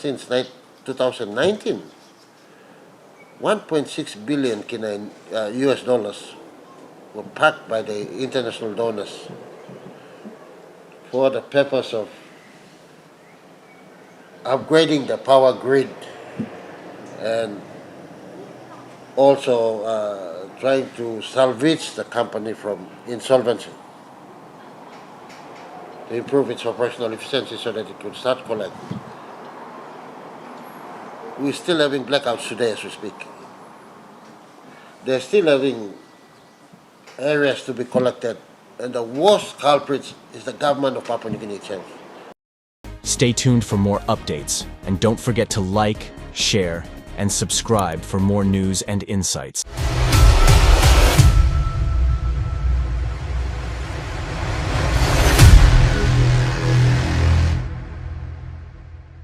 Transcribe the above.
since 2019. 1.6 billion US dollars were packed by the international donors for the purpose of upgrading the power grid and also trying to salvage the company from insolvency to improve its operational efficiency so that it could start collecting. We're still having blackouts today as we speak. They're still having areas to be collected, and the worst culprits is the government of Papua New Guinea itself. Stay tuned for more updates, and don't forget to like, share, and subscribe for more news and insights.